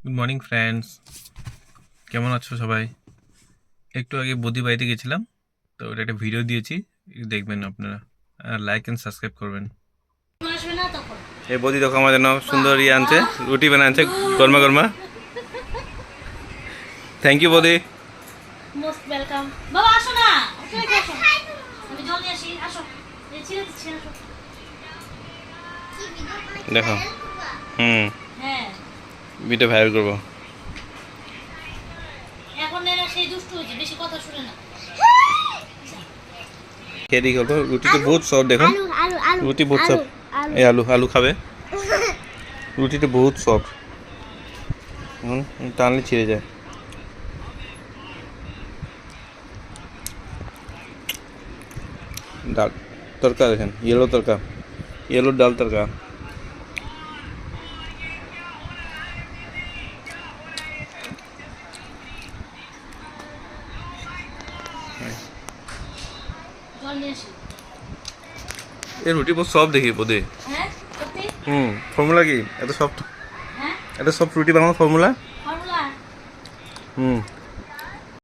Good morning friends, কেমন আছো সবাই? একটু আগে বদি বাড়িতে গেছিলাম, তো ওটা একটা ভিডিও দিয়েছি, দেখবেন আপনারা, আর লাইক অ্যান্ড সাবস্ক্রাইব করবেন। এই বদি দেখো আমার জন্য সুন্দর ইয়ে আনছে, রুটি বানাচ্ছে গরমা গরমা। থ্যাংক ইউ বদি। Most welcome. বাবা আসো না, ওকে আসো, আমি জল নিয়ে আসি, আসো, এই ছিঁড়ে দিচ্ছি, আসো। দেখো, হ্যাঁ ভিডিও ভাইরাল করবো। এখন এরা সেই দুষ্টু হয়েছে, বেশি কথা শুনে না। খেয়ে দিই গল্প, রুটিটা বহুত সফট, দেখুন রুটি বহুত সফট। এই আলু আলু খাবে, রুটিটা বহুত সফট, টানলে ছিঁড়ে যায়। ডাল তরকা দেখেন, ইয়েলো তরকা, ইয়েলো ডাল তরকা। জল নিয়ে আসি। এই রুটি বহুত সফট দেখি বোধে। হ্যাঁ সত্যি? ফর্মুলা কি এত সফট? হ্যাঁ এত সফট রুটি বানানোর ফর্মুলা? ফর্মুলা।